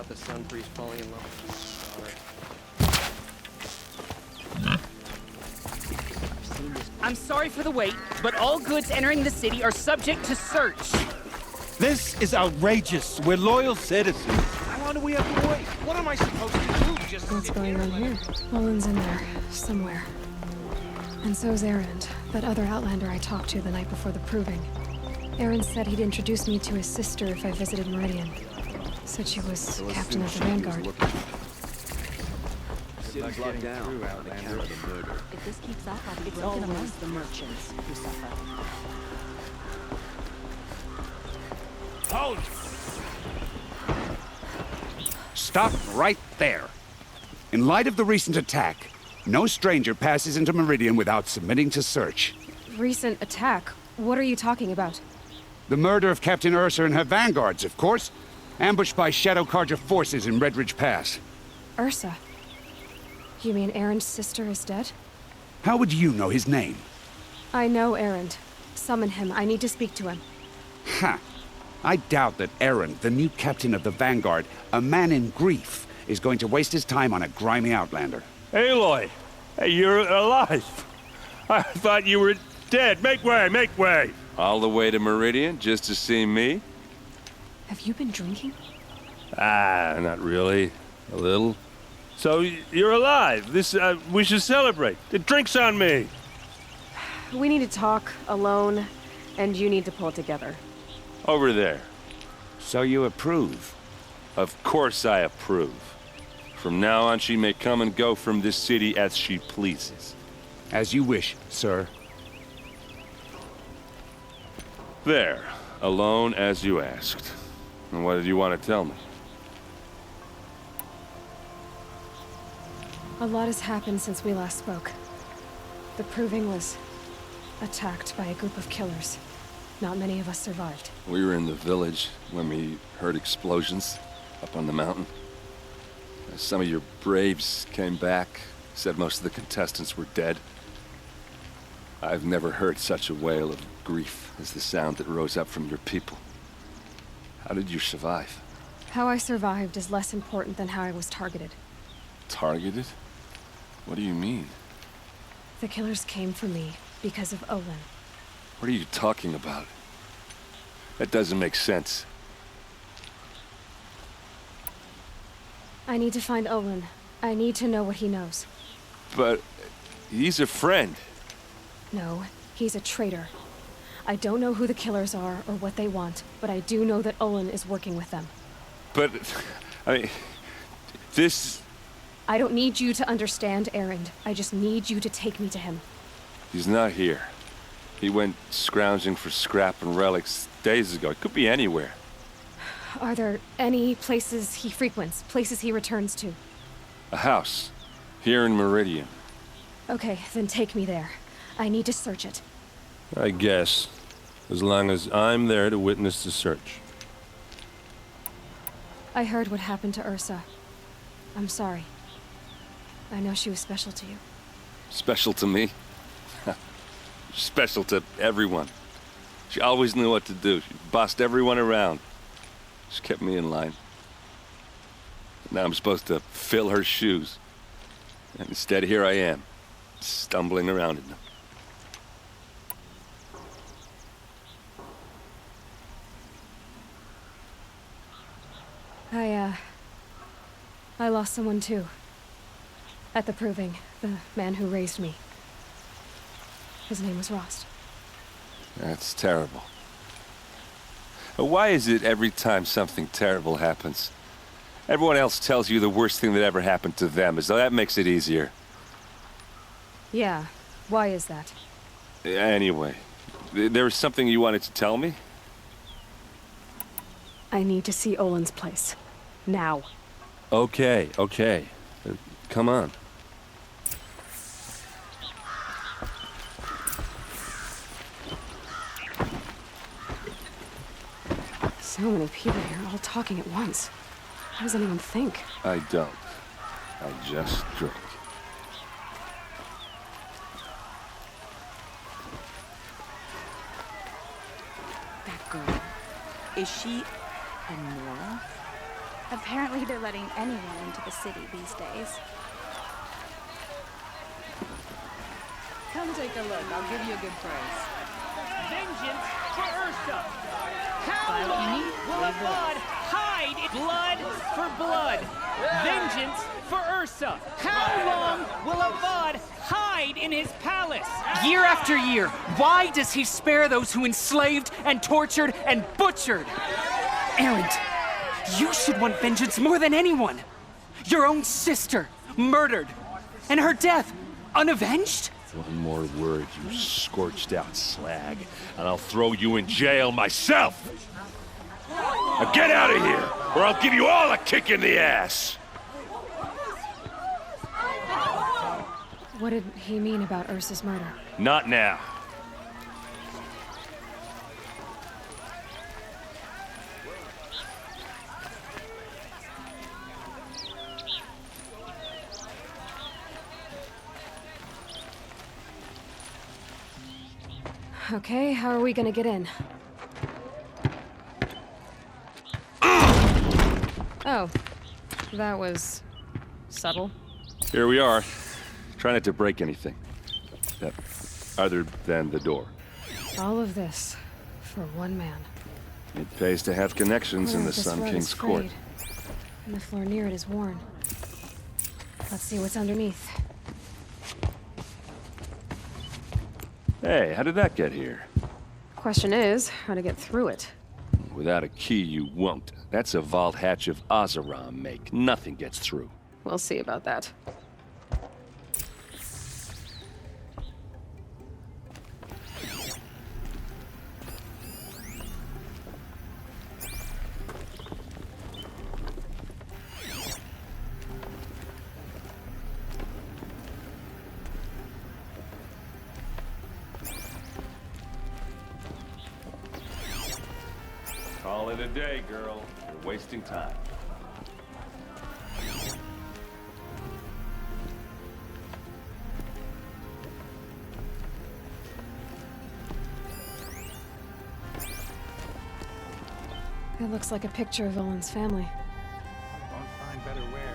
about the Sun Priest falling in love with his daughter. I'm sorry for the wait, but all goods entering the city are subject to search. This is outrageous. We're loyal citizens. How long do we have to wait? What am I supposed to do? Just What's sit going here on and here? Olin's in there, somewhere. And so's Erend, that other Outlander I talked to the night before the proving. Erend said he'd introduce me to his sister if I visited Meridian. Said she was captain of the Vanguard. City's locked down on account of the murder. If this keeps up, I'll be breaking amongst the merchants who suffer. Hold! Stop right there. In light of the recent attack, no stranger passes into Meridian without submitting to search. Recent attack? What are you talking about? The murder of Captain Ursa and her vanguards, of course. Ambushed by Shadow Carja forces in Redridge Pass. Ursa? You mean Erend's sister is dead? How would you know his name? I know Erend. Summon him. I need to speak to him. Ha! I doubt that Erend, the new captain of the Vanguard, a man in grief, is going to waste his time on a grimy outlander. Aloy! Hey, you're alive! I thought you were dead. Make way, make way! All the way to Meridian just to see me? Have you been drinking? Ah, not really. A little. So, you're alive. We should celebrate. The drink's on me! We need to talk, alone, and you need to pull it together. Over there. So you approve? Of course I approve. From now on, she may come and go from this city as she pleases. As you wish, sir. There. Alone as you asked. And what did you want to tell me? A lot has happened since we last spoke. The Proving was attacked by a group of killers. Not many of us survived. We were in the village when we heard explosions up on the mountain. Some of your braves came back, said most of the contestants were dead. I've never heard such a wail of grief as the sound that rose up from your people. How did you survive? How I survived is less important than how I was targeted. Targeted? What do you mean? The killers came for me because of Olin. What are you talking about? That doesn't make sense. I need to find Olin. I need to know what he knows. But he's a friend. No, he's a traitor. I don't know who the killers are or what they want, but I do know that Olin is working with them. But, I mean, this... I don't need you to understand, Erend. I just need you to take me to him. He's not here. He went scrounging for scrap and relics days ago. It could be anywhere. Are there any places he frequents, places he returns to? A house. Here in Meridian. Okay, then take me there. I need to search it. I guess. As long as I'm there to witness the search. I heard what happened to Ursa. I'm sorry. I know she was special to you. Special to me? Special to everyone. She always knew what to do. She bossed everyone around. She kept me in line. Now I'm supposed to fill her shoes. And instead, here I am, stumbling around in them. I lost someone too. At the Proving, the man who raised me. His name was Rost. That's terrible. Why is it every time something terrible happens, everyone else tells you the worst thing that ever happened to them, as though that makes it easier? Yeah, why is that? Anyway, there was something you wanted to tell me? I need to see Olin's place. Now. Okay. Come on. So many people here, all talking at once. How does anyone think? I don't. I just drink. That girl. Is she a Nora? Apparently they're letting anyone into the city these days. Come take a look. I'll give you a good price. Vengeance for Ursa! Buy How what you long need, will leave the Avad hide in blood for blood? Vengeance for Ursa! How long will Avad hide in his palace? Year after year, why does he spare those who enslaved and tortured and butchered? Erend, you should want vengeance more than anyone. Your own sister, murdered, and her death, unavenged? One more word, you scorched out slag, and I'll throw you in jail myself! Now get out of here, or I'll give you all a kick in the ass! What did he mean about Ursa's murder? Not now. Okay, how are we gonna get in? Oh, that was subtle. Here we are. Try not to break anything. Other than the door. All of this for one man. It pays to have connections in the This Sun rug King's is court. frayed, and the floor near it is worn. Let's see what's underneath. Hey, how did that get here? Question is, how to get through it. Without a key, you won't. That's a vault hatch of Oseram make. Nothing gets through. We'll see about that. Call it a day, girl. You're wasting time. It looks like a picture of Olin's family. Won't find better wares.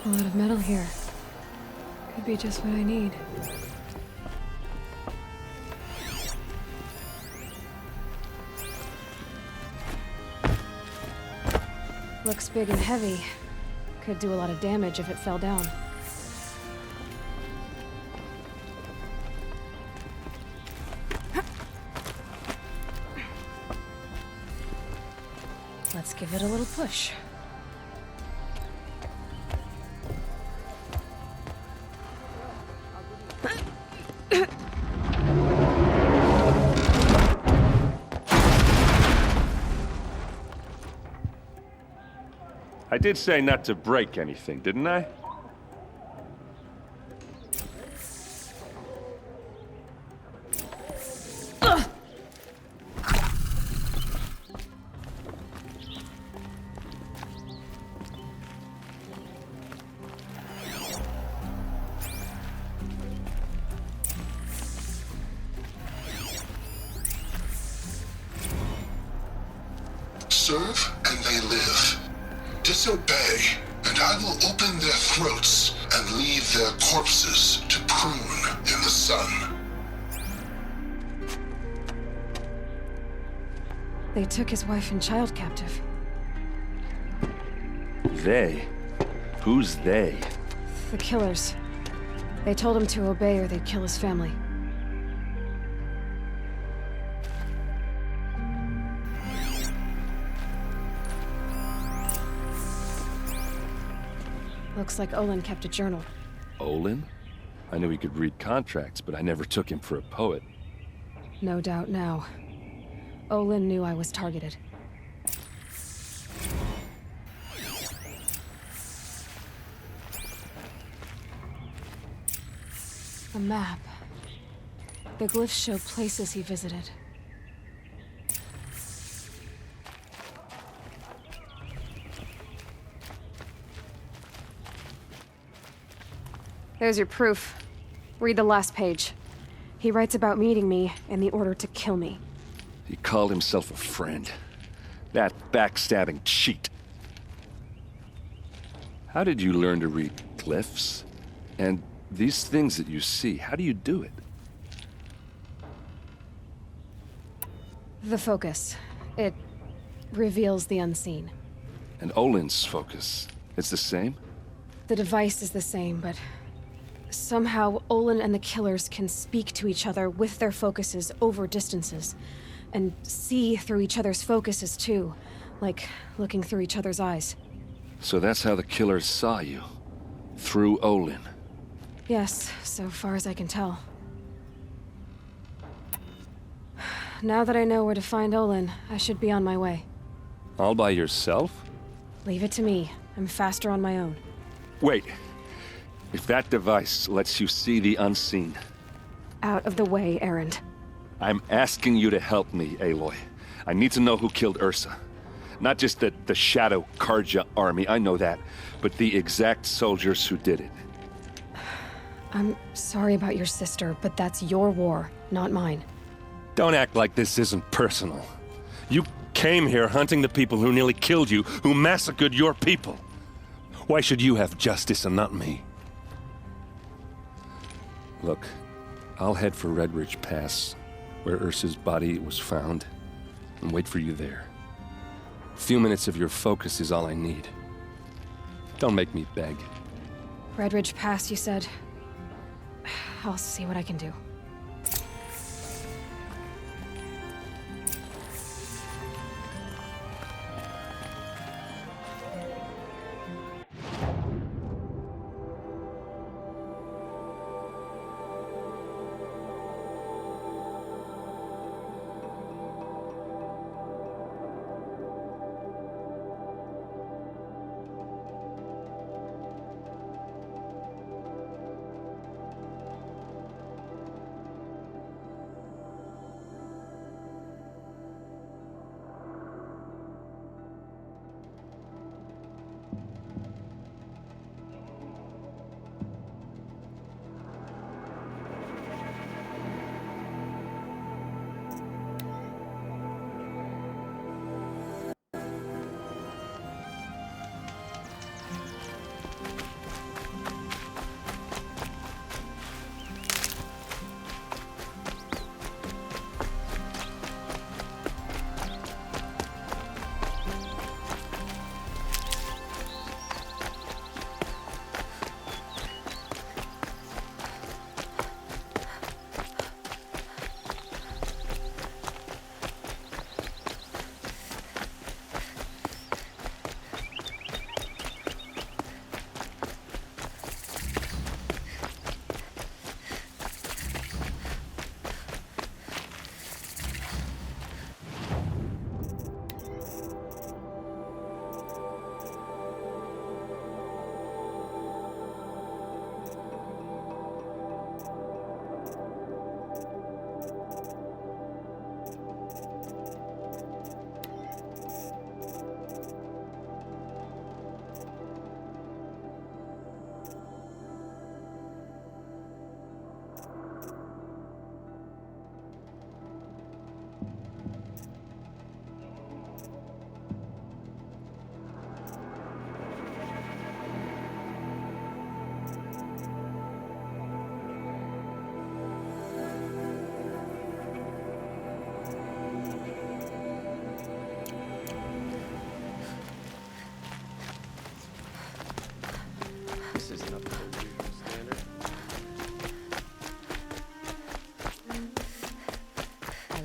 A lot of metal here. Could be just what I need. Looks big and heavy. Could do a lot of damage if it fell down. Let's give it a little push. I did say not to break anything, didn't I? Serve and they live. Disobey, and I will open their throats and leave their corpses to prune in the sun. They took his wife and child captive. They? Who's they? The killers. They told him to obey or they'd kill his family. Looks like Olin kept a journal. Olin? I knew he could read contracts, but I never took him for a poet. No doubt now. Olin knew I was targeted. A map. The glyphs show places he visited. There's your proof. Read the last page. He writes about meeting me and the order to kill me. He called himself a friend. That backstabbing cheat. How did you learn to read glyphs? And these things that you see, how do you do it? The focus. It reveals the unseen. And Olin's focus, it's the same? The device is the same, but somehow Olin and the killers can speak to each other with their focuses over distances. And see through each other's focuses too, like looking through each other's eyes. So that's how the killers saw you? Through Olin? Yes, so far as I can tell. Now that I know where to find Olin, I should be on my way. All by yourself? Leave it to me. I'm faster on my own. Wait. If that device lets you see the unseen... Out of the way, Erend. I'm asking you to help me, Aloy. I need to know who killed Ursa. Not just the Shadow Karja army, I know that, but the exact soldiers who did it. I'm sorry about your sister, but that's your war, not mine. Don't act like this isn't personal. You came here hunting the people who nearly killed you, who massacred your people. Why should you have justice and not me? Look, I'll head for Red Ridge Pass, where Ursa's body was found, and wait for you there. A few minutes of your focus is all I need. Don't make me beg. Red Ridge Pass, you said? I'll see what I can do.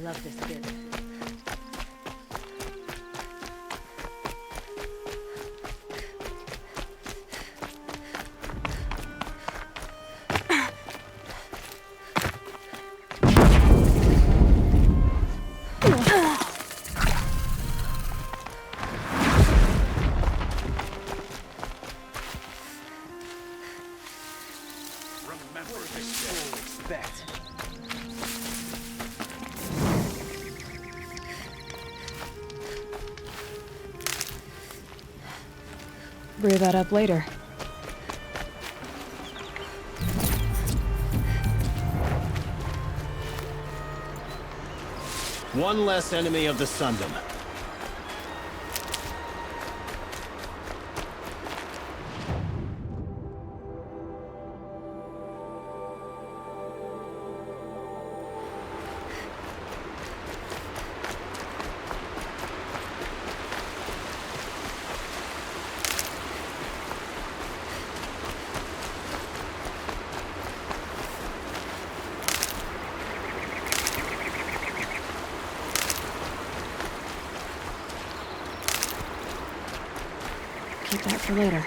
love this bit. Remember this day. expect. Brew that up later. One less enemy of the Sundom. Keep that for later.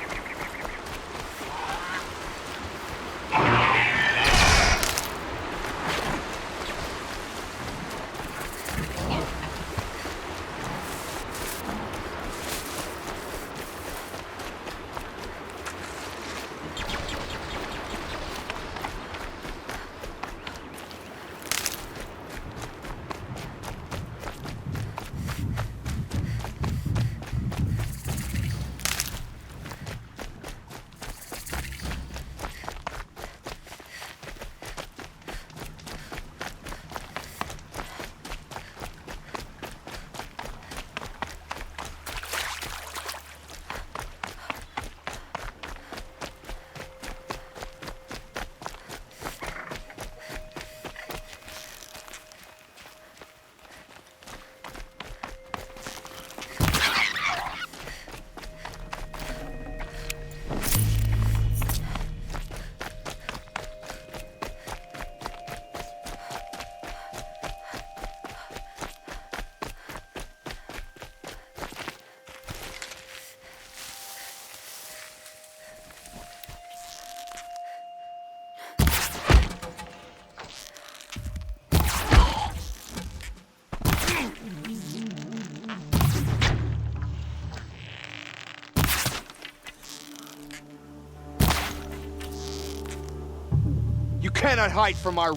You cannot hide from our...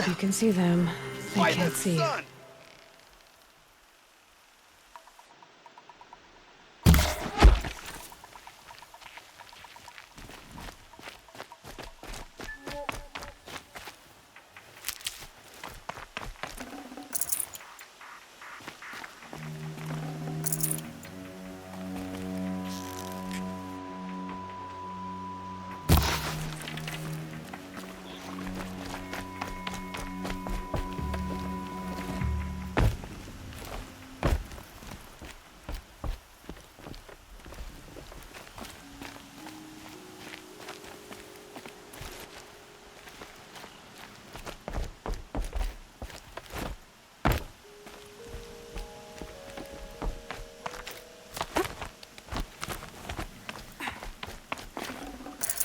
You can see them. They can't see you.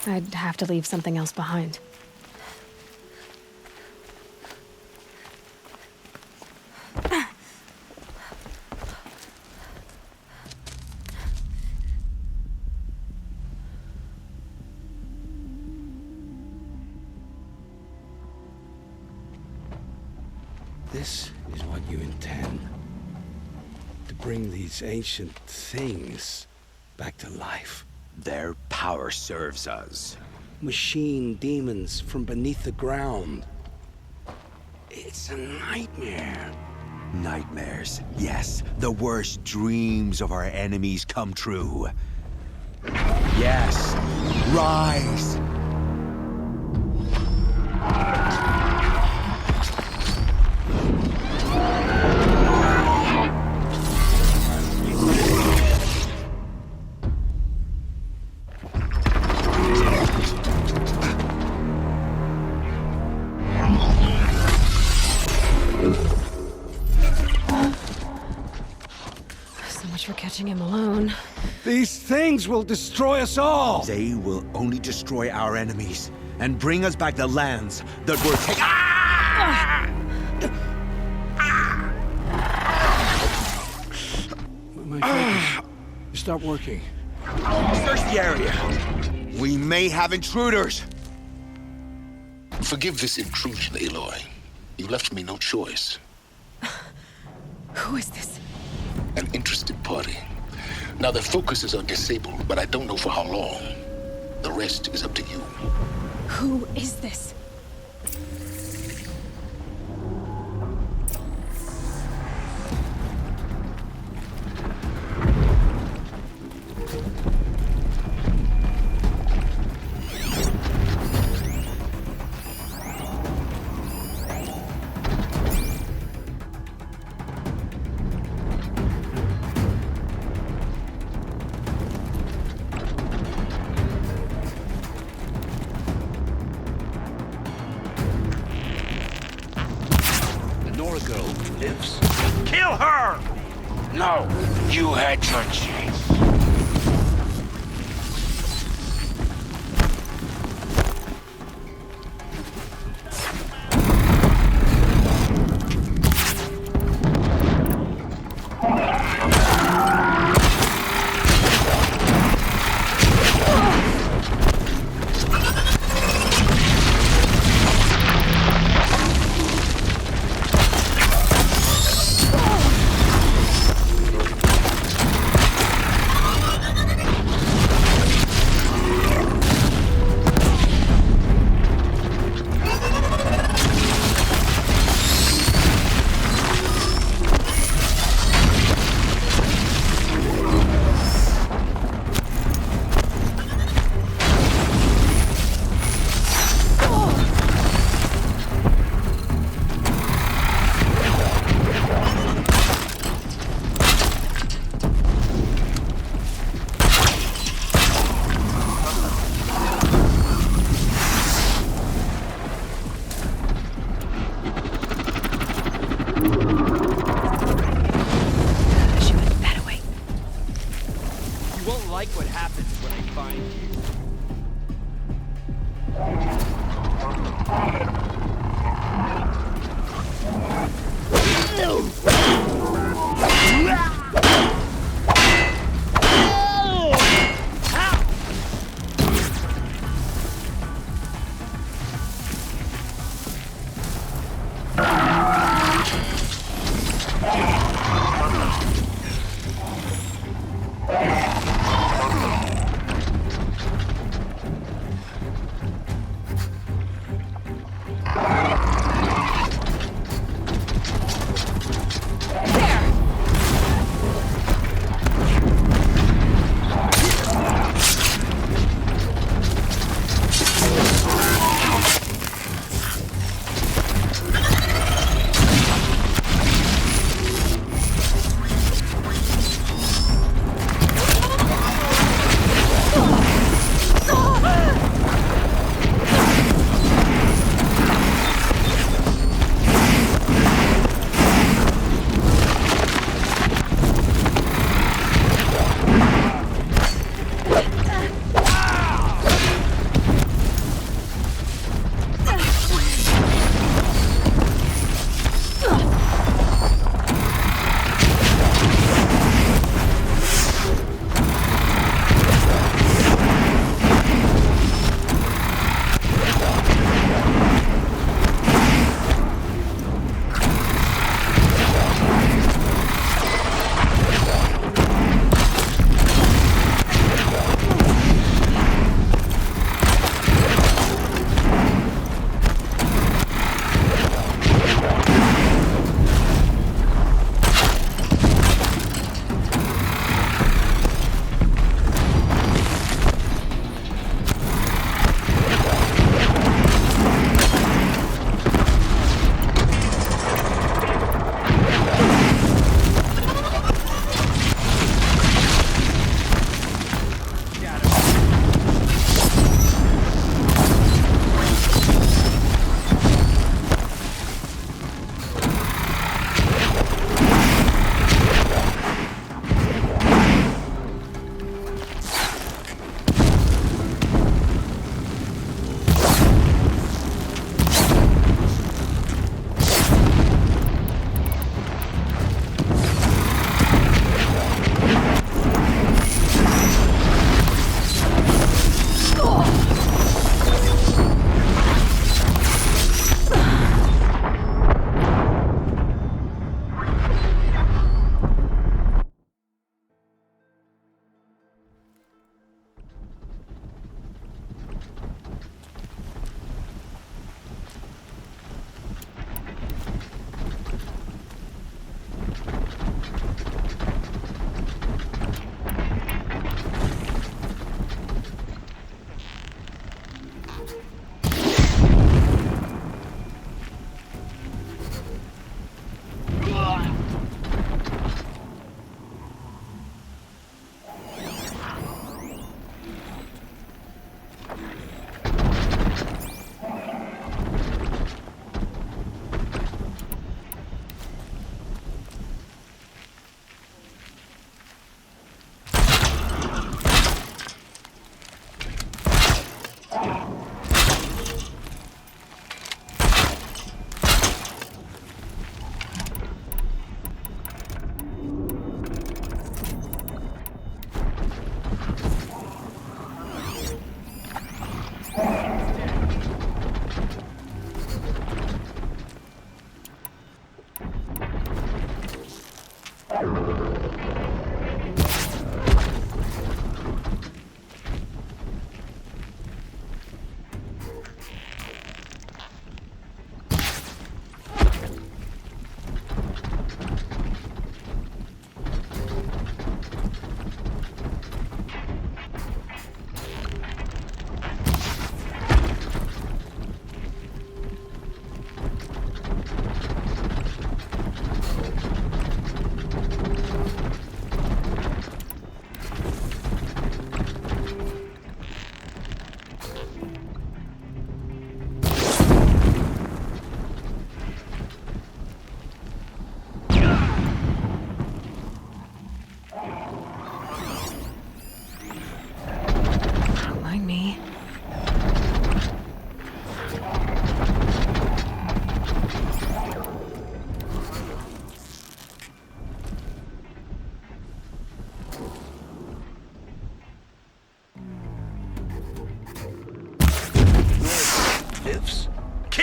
I'd have to leave something else behind. This is what you intend. To bring these ancient things back to life. Their power serves us. Machine demons from beneath the ground. It's a nightmare. Nightmares. Yes, the worst dreams of our enemies come true. Yes, rise! So much for catching him alone. These things will destroy us all! They will only destroy our enemies and bring us back the lands that were taken. My focus. Stop working. Search the area. We may have intruders. Forgive this intrusion, Aloy. You left me no choice. Who is this? An interested party. Now their focuses are disabled, but I don't know for how long. The rest is up to you. Who is this? Kill her! No, you had your chance.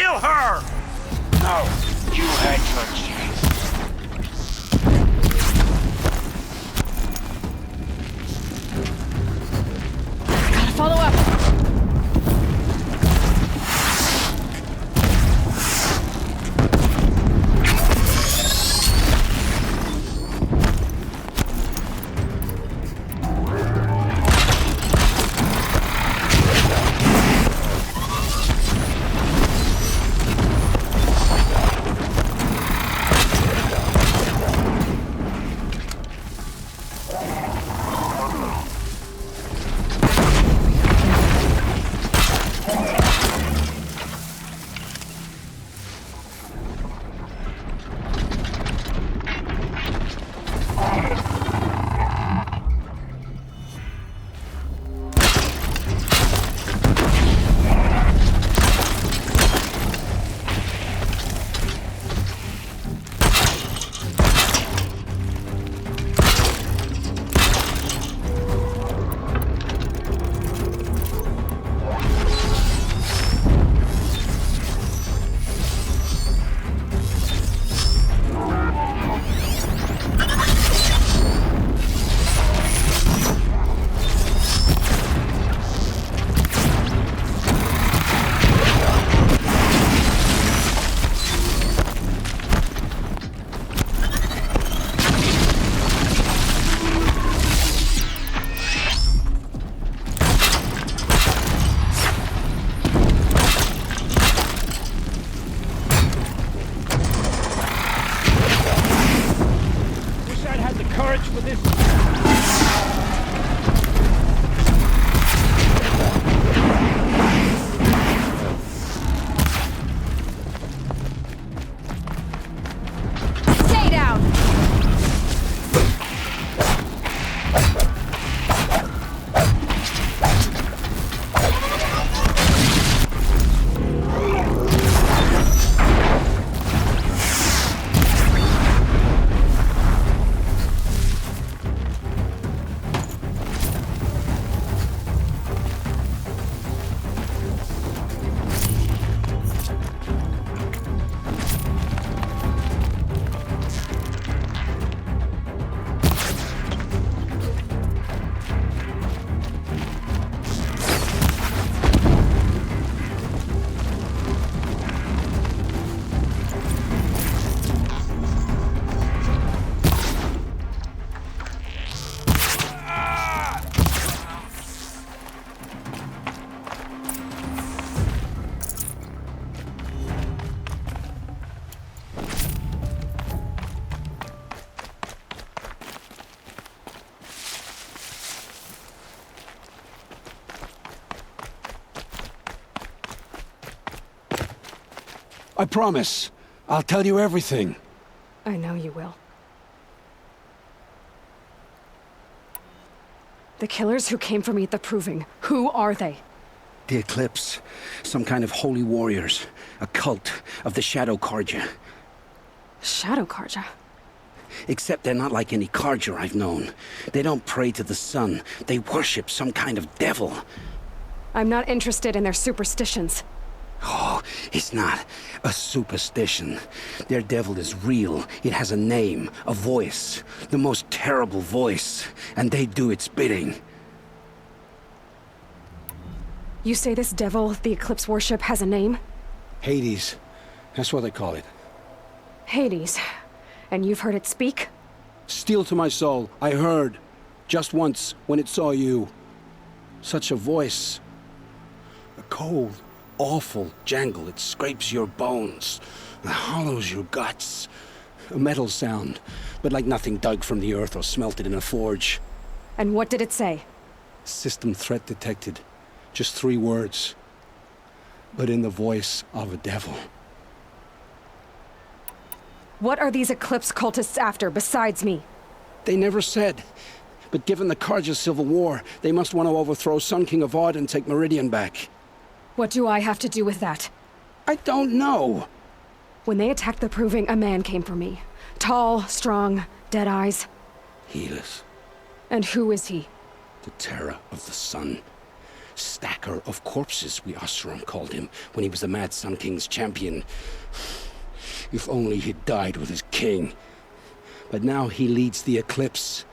Kill her! No, you had your chance. Gotta follow up. I promise. I'll tell you everything. I know you will. The killers who came for me at the Proving, who are they? The Eclipse. Some kind of holy warriors. A cult of the Shadow Carja. Shadow Carja? Except they're not like any Carja I've known. They don't pray to the sun. They worship some kind of devil. I'm not interested in their superstitions. Oh, it's not a superstition. Their devil is real. It has a name, a voice. The most terrible voice. And they do its bidding. You say this devil the Eclipse worship has a name? Hades. That's what they call it. Hades. And you've heard it speak? Steel to my soul. I heard. Just once, when it saw you. Such a voice. A cold, awful jangle. It scrapes your bones. It hollows your guts. A metal sound, but like nothing dug from the earth or smelted in a forge. And what did it say? System threat detected. Just 3 words. But in the voice of a devil. What are these Eclipse cultists after, besides me? They never said. But given the Carja civil war, they must want to overthrow Sun King of Odd and take Meridian back. What do I have to do with that? I don't know. When they attacked the Proving, a man came for me. Tall, strong, dead eyes. Helis. And who is he? The terror of the sun. Stacker of corpses, we Oseram called him when he was the Mad Sun King's champion. If only he'd died with his king. But now he leads the Eclipse.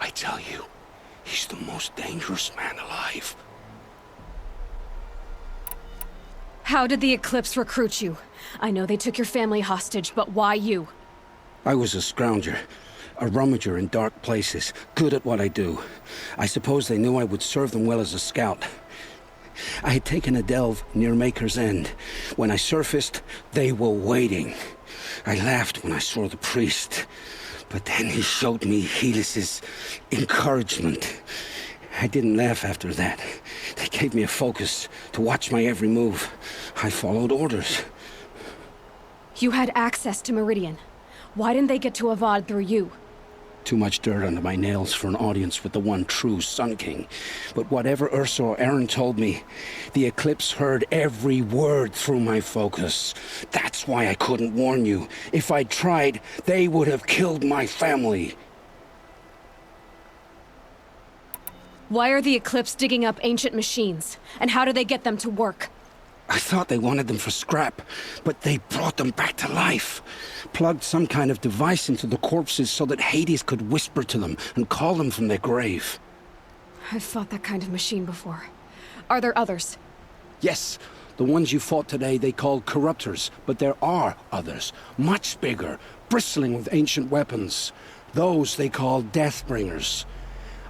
I tell you, he's the most dangerous man alive. How did the Eclipse recruit you? I know they took your family hostage, but why you? I was a scrounger, a rummager in dark places, good at what I do. I suppose they knew I would serve them well as a scout. I had taken a delve near Maker's End. When I surfaced, they were waiting. I laughed when I saw the priest, but then he showed me Helis's encouragement. I didn't laugh after that. They gave me a focus to watch my every move. I followed orders. You had access to Meridian. Why didn't they get to Avad through you? Too much dirt under my nails for an audience with the one true Sun King. But whatever Ursa or Aaron told me, the Eclipse heard every word through my focus. That's why I couldn't warn you. If I'd tried, they would have killed my family. Why are the Eclipse digging up ancient machines? And how do they get them to work? I thought they wanted them for scrap, but they brought them back to life. Plugged some kind of device into the corpses so that Hades could whisper to them and call them from their grave. I've fought that kind of machine before. Are there others? Yes, the ones you fought today they called corruptors, but there are others, much bigger, bristling with ancient weapons. Those they call Deathbringers.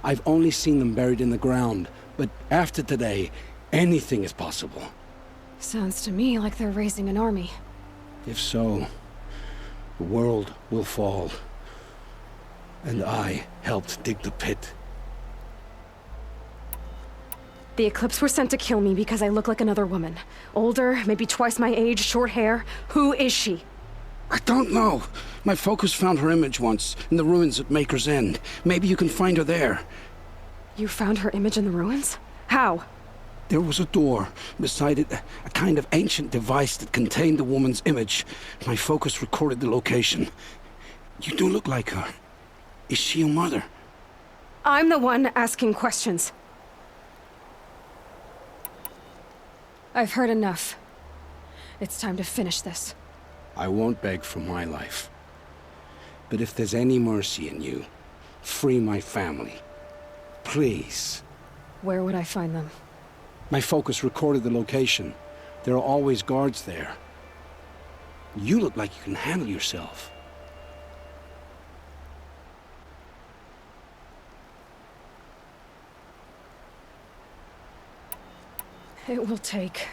I've only seen them buried in the ground, but after today, anything is possible. Sounds to me like they're raising an army. If so, the world will fall. And I helped dig the pit. The Eclipse were sent to kill me because I look like another woman. Older, maybe twice my age, short hair. Who is she? I don't know. My focus found her image once, in the ruins at Maker's End. Maybe you can find her there. You found her image in the ruins? How? There was a door. Beside it, a kind of ancient device that contained the woman's image. My focus recorded the location. You do look like her. Is she your mother? I'm the one asking questions. I've heard enough. It's time to finish this. I won't beg for my life. But if there's any mercy in you, free my family. Please. Where would I find them? My focus recorded the location. There are always guards there. You look like you can handle yourself. It will take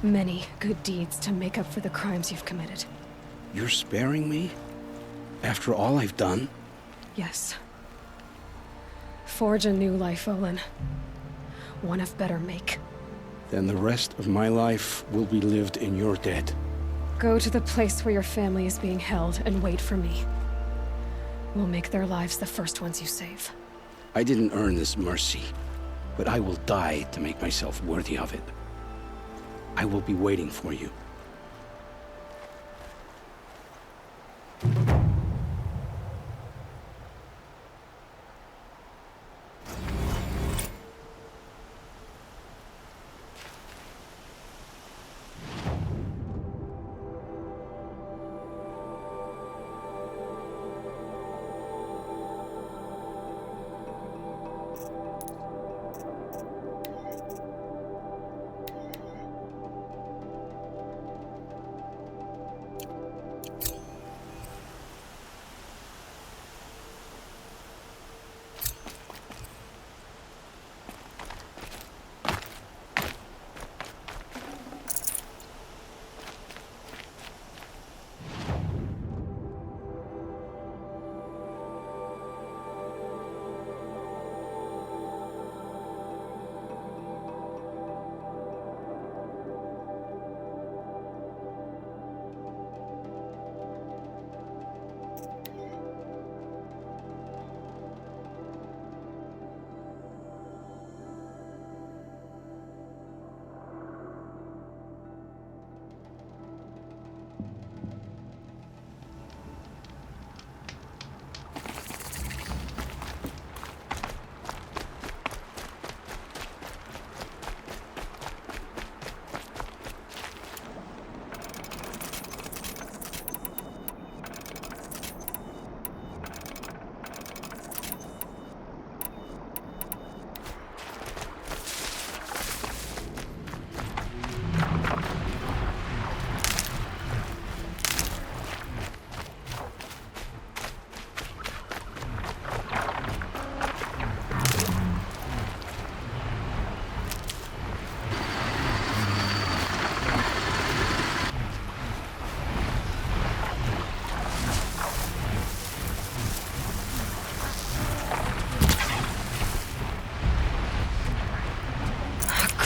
many good deeds to make up for the crimes you've committed. You're sparing me? After all I've done? Yes. Forge a new life, Olin. One of better make. Then the rest of my life will be lived in your debt. Go to the place where your family is being held and wait for me. We'll make their lives the first ones you save. I didn't earn this mercy, but I will die to make myself worthy of it. I will be waiting for you.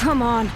come on.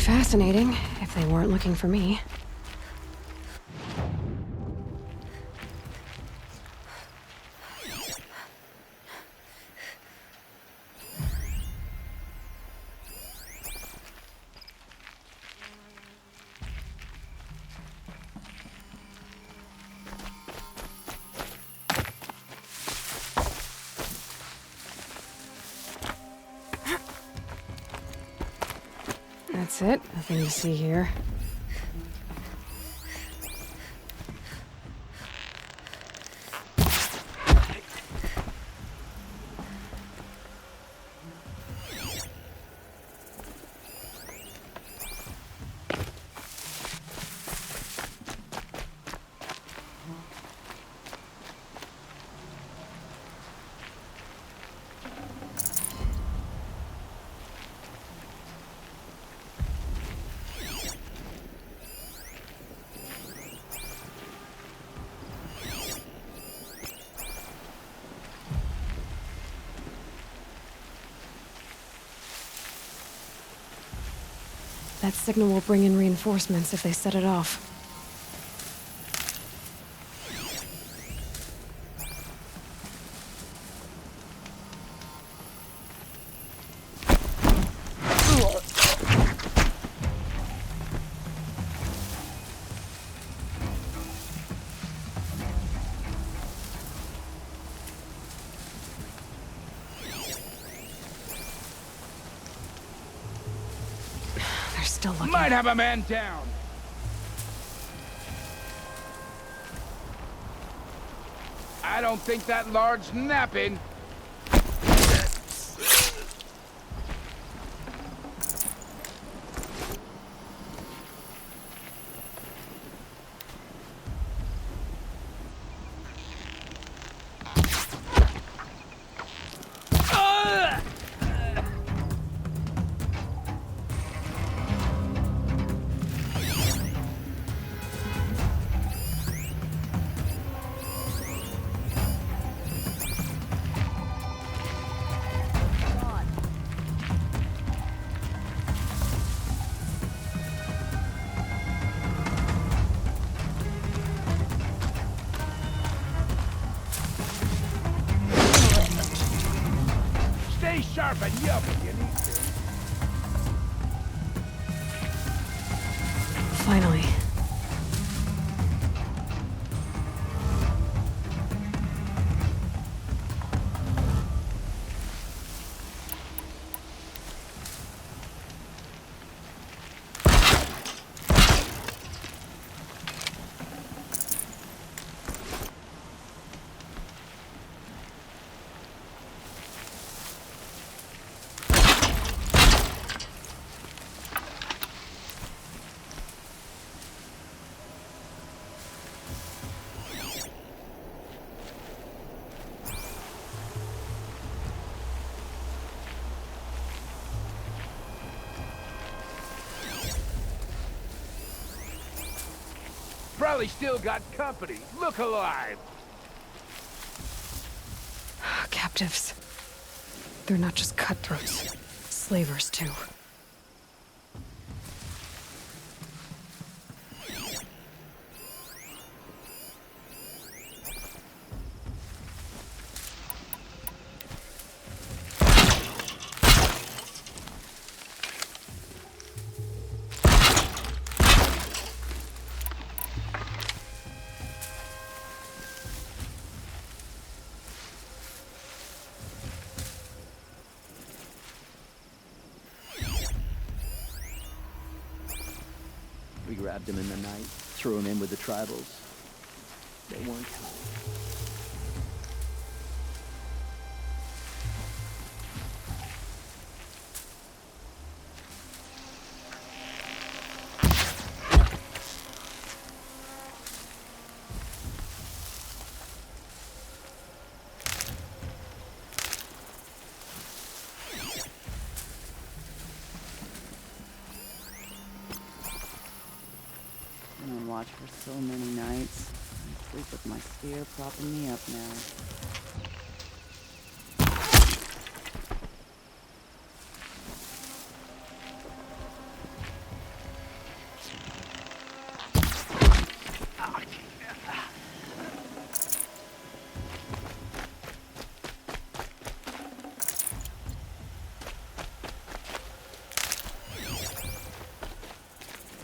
Fascinating, if they weren't looking for me. That's it. Nothing to see here. That signal will bring in reinforcements if they set it off. Still looking. Might have a man down. I don't think that large's napping. Sharp and yum if you need to. Finally. Well, he still got company. Look alive. Captives. They're not just cutthroats. Slavers, too. We grabbed him in the night, threw him in with the tribals. They weren't coming. Watch for so many nights. I sleep with my spear propping me up now.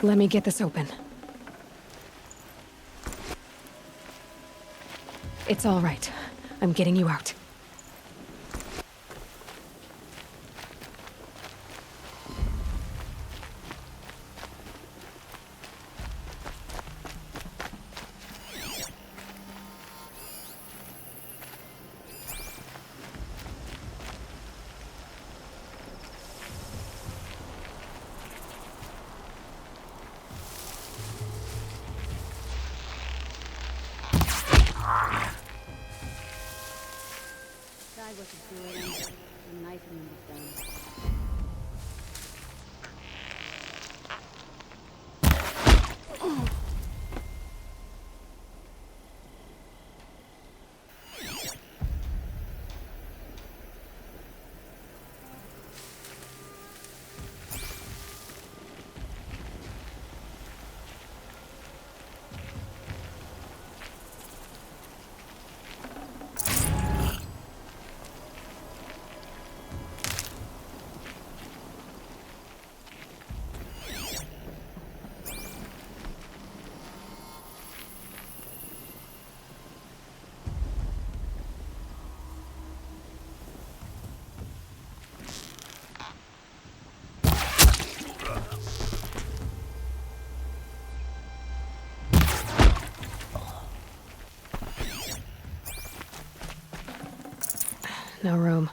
Let me get this open. It's all right. I'm getting you out. What to do with him. The knife in him was done. No room.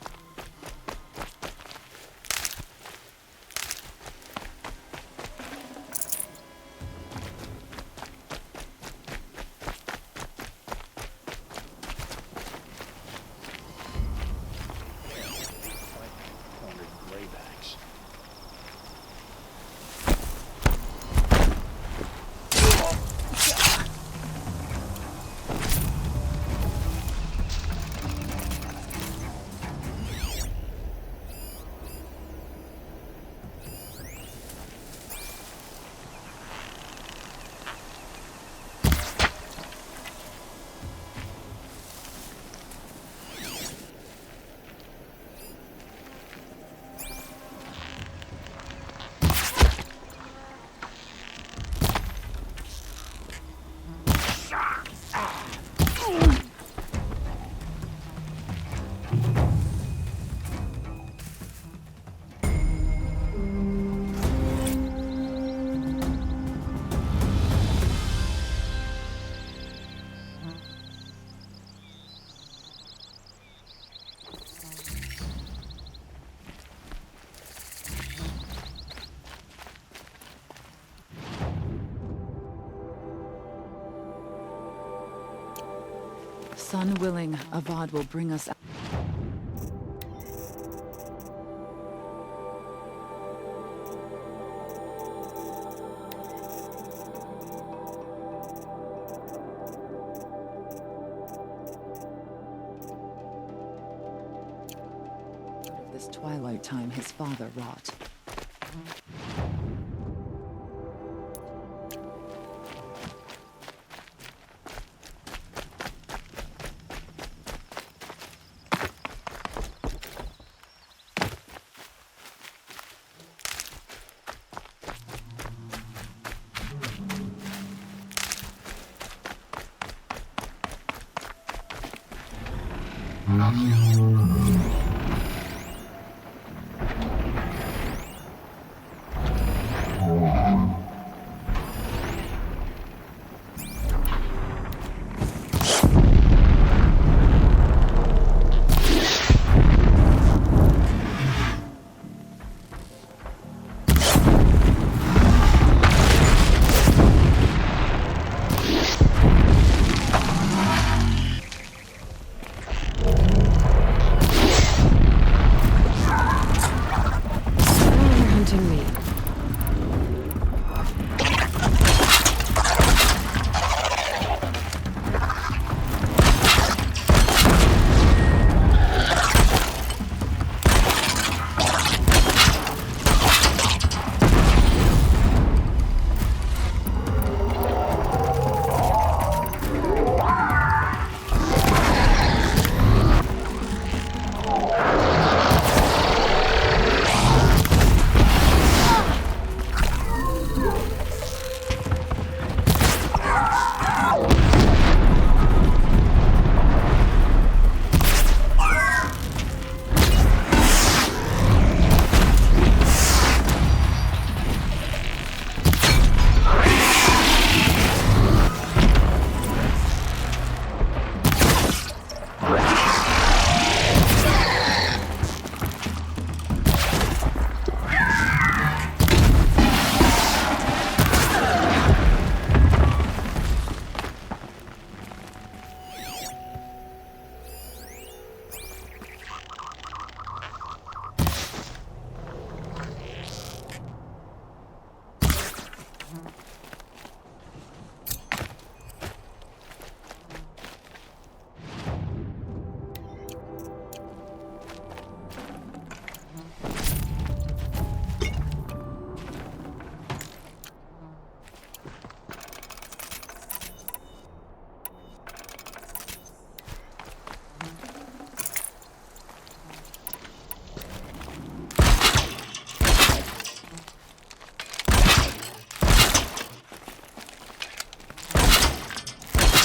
Sun willing, Avad will bring us out. this twilight time his father wrought.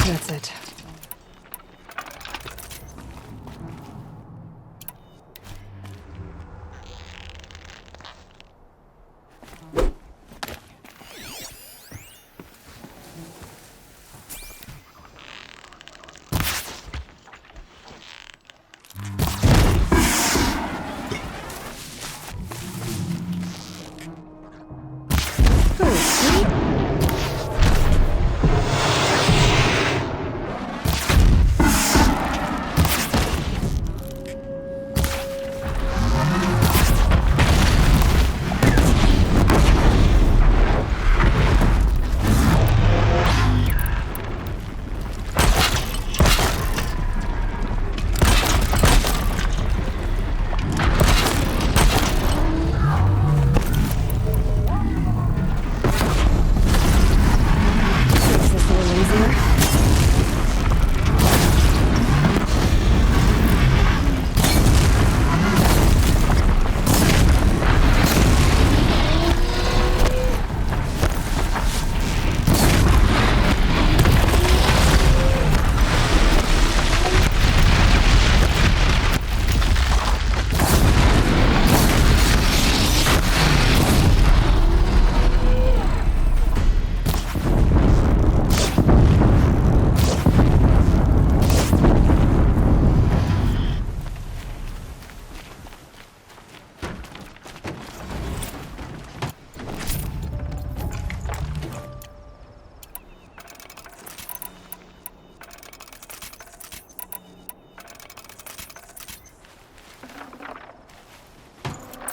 That's it.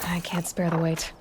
I can't spare the weight.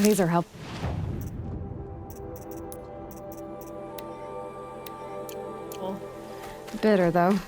These are helpful. Bitter, though.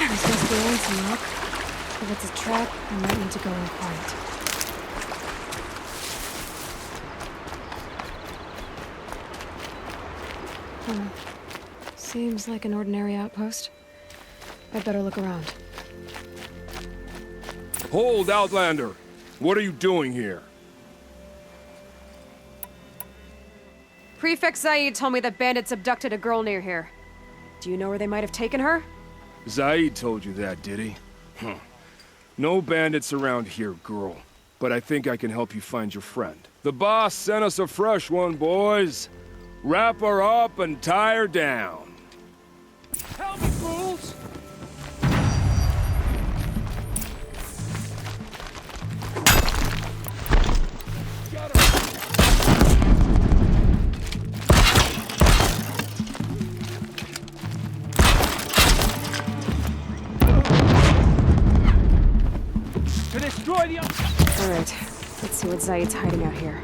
This must be ransom rock. If it's a trap, I might need to go in quiet. Seems like an ordinary outpost. I'd better look around. Hold, Outlander! What are you doing here? Prefect Zaid told me that bandits abducted a girl near here. Do you know where they might have taken her? Zaid told you that, did he? Huh. No bandits around here, girl. But I think I can help you find your friend. The boss sent us a fresh one, boys. Wrap her up and tie her down. Help me, fools! To destroy the... Alright, let's see what Zaid's hiding out here.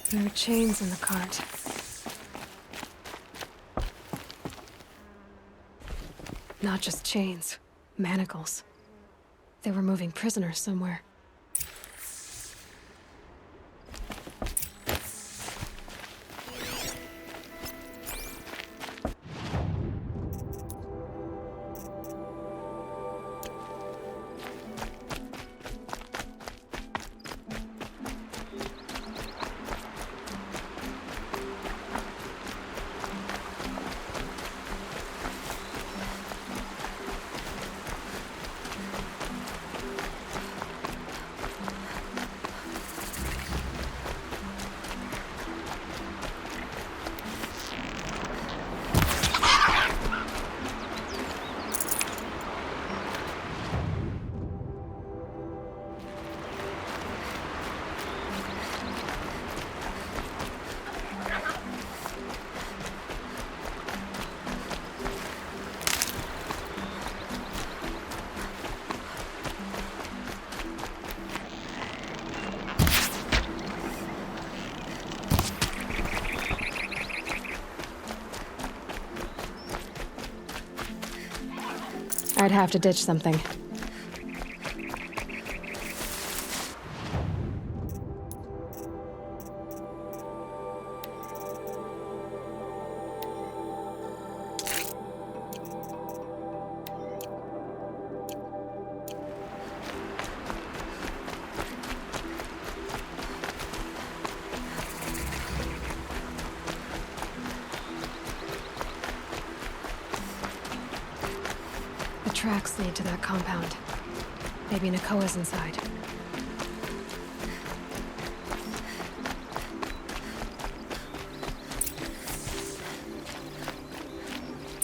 There are chains in the cart. Not just chains, manacles. They were moving prisoners somewhere. I'd have to ditch something. The tracks lead to that compound. Maybe Nakoa's inside.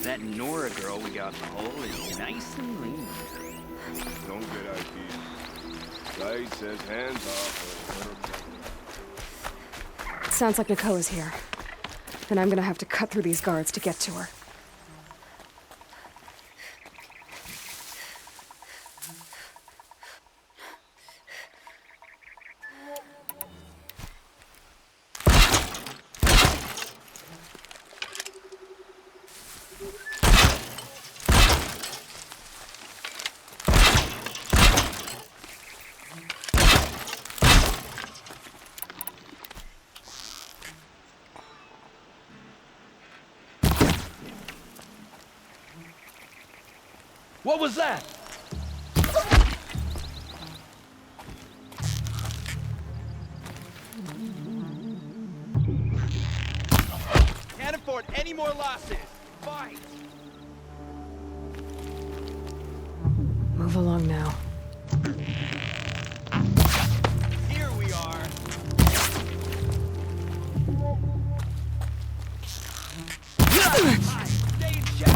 That Nora girl we got in the hole is nice and lean. Don't get ideas. Zaid says hands off or... Sounds like Nakoa's here. Then I'm gonna have to cut through these guards to get to her. What was that? Can't afford any more losses. Fight! Move along now. Here we are. Stay in check.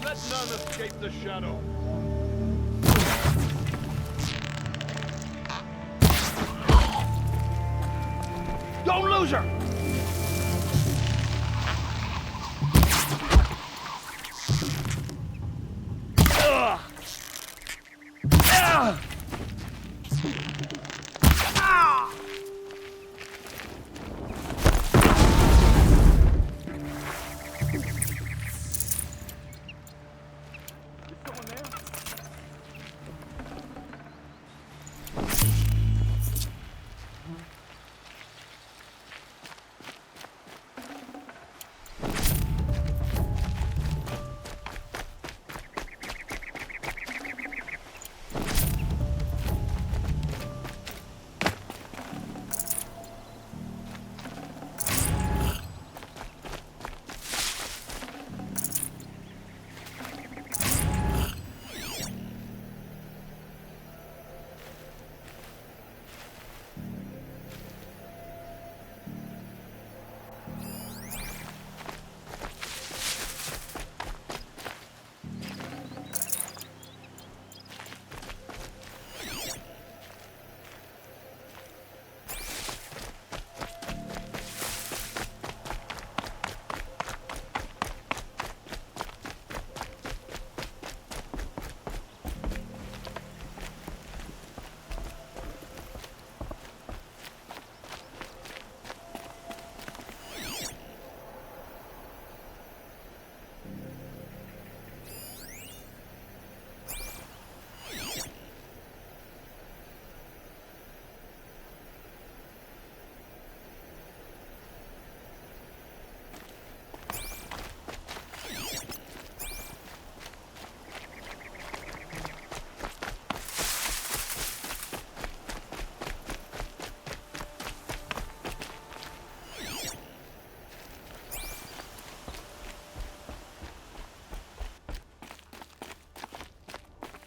Let none escape the shadow. Don't lose her! Ugh. Ah. Ah.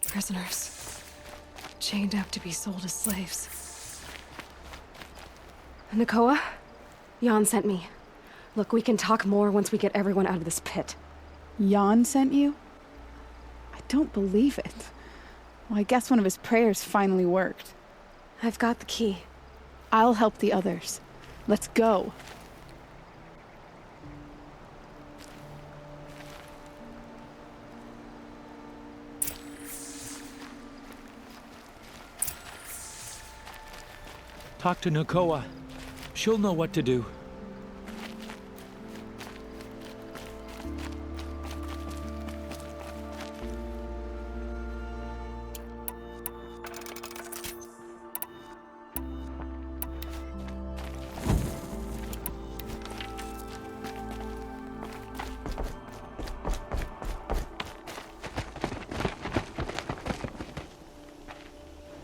Prisoners. Chained up to be sold as slaves. Nakoa? Jan sent me. Look, we can talk more once we get everyone out of this pit. Jan sent you? I don't believe it. Well, I guess one of his prayers finally worked. I've got the key. I'll help the others. Let's go. Talk to Nakoa. She'll know what to do.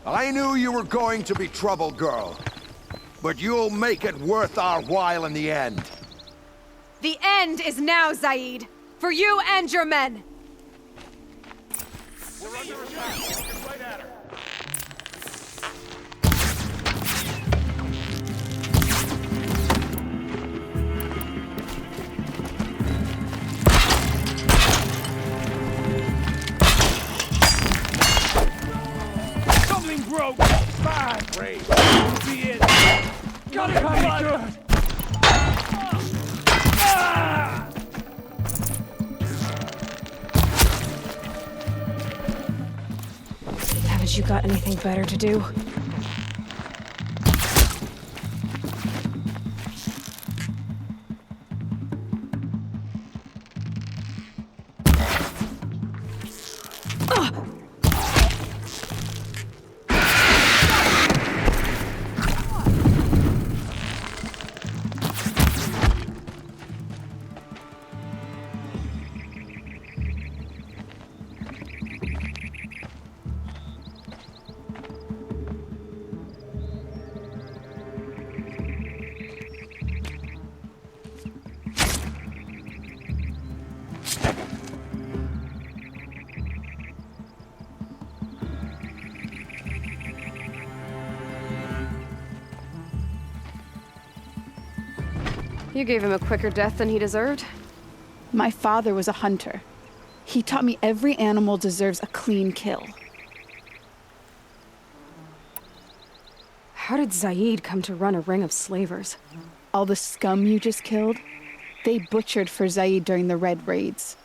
I knew you were going to be trouble, girl. But you'll make it worth our while in the end. The end is now, Zaid. For you and your men. We're under attack. Get right at her. Something broke. Fine. Great. Be it. Gotta come good. Haven't you got anything better to do? You gave him a quicker death than he deserved. My father was a hunter. He taught me every animal deserves a clean kill. How did Zaid come to run a ring of slavers? All the scum you just killed, they butchered for Zaid during the Red Raids.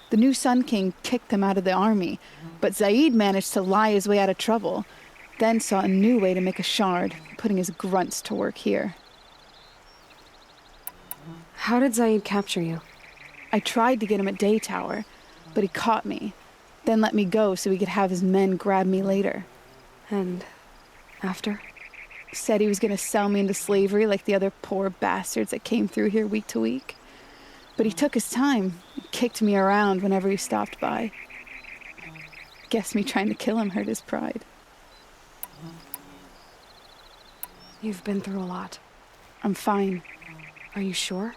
The new Sun King kicked them out of the army, but Zaid managed to lie his way out of trouble, then saw a new way to make a shard, putting his grunts to work here. How did Zaid capture you? I tried to get him at Day Tower, but he caught me, then let me go so he could have his men grab me later. And after? Said he was going to sell me into slavery like the other poor bastards that came through here week to week. But he took his time, kicked me around whenever he stopped by. Guess me trying to kill him hurt his pride. You've been through a lot. I'm fine. Are you sure?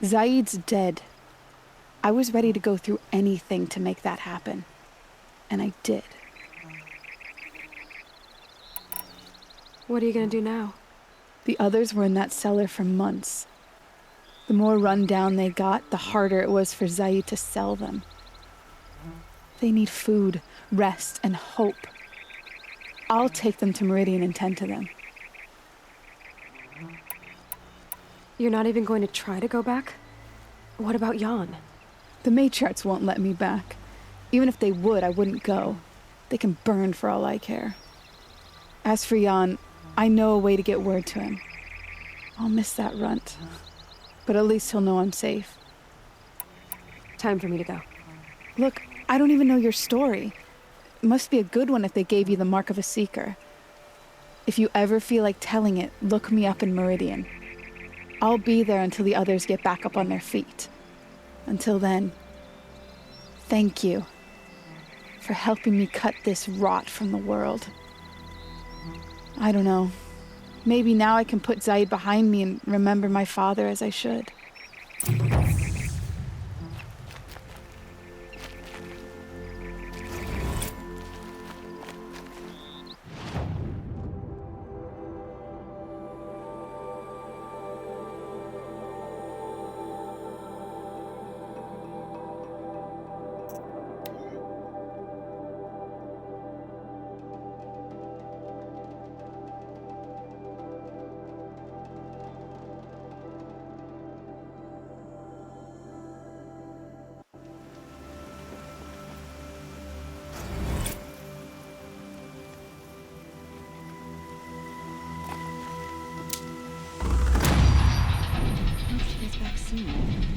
Zaid's dead. I was ready to go through anything to make that happen. And I did. What are you gonna do now? The others were in that cellar for months. The more run down they got, the harder it was for Zaid to sell them. They need food, rest, and hope. I'll take them to Meridian and tend to them. You're not even going to try to go back? What about Jan? The matriarchs won't let me back. Even if they would, I wouldn't go. They can burn for all I care. As for Jan, I know a way to get word to him. I'll miss that runt. But at least he'll know I'm safe. Time for me to go. Look, I don't even know your story. It must be a good one if they gave you the mark of a seeker. If you ever feel like telling it, look me up in Meridian. I'll be there until the others get back up on their feet. Until then, thank you for helping me cut this rot from the world. I don't know. Maybe now I can put Zaid behind me and remember my father as I should. Vaccine.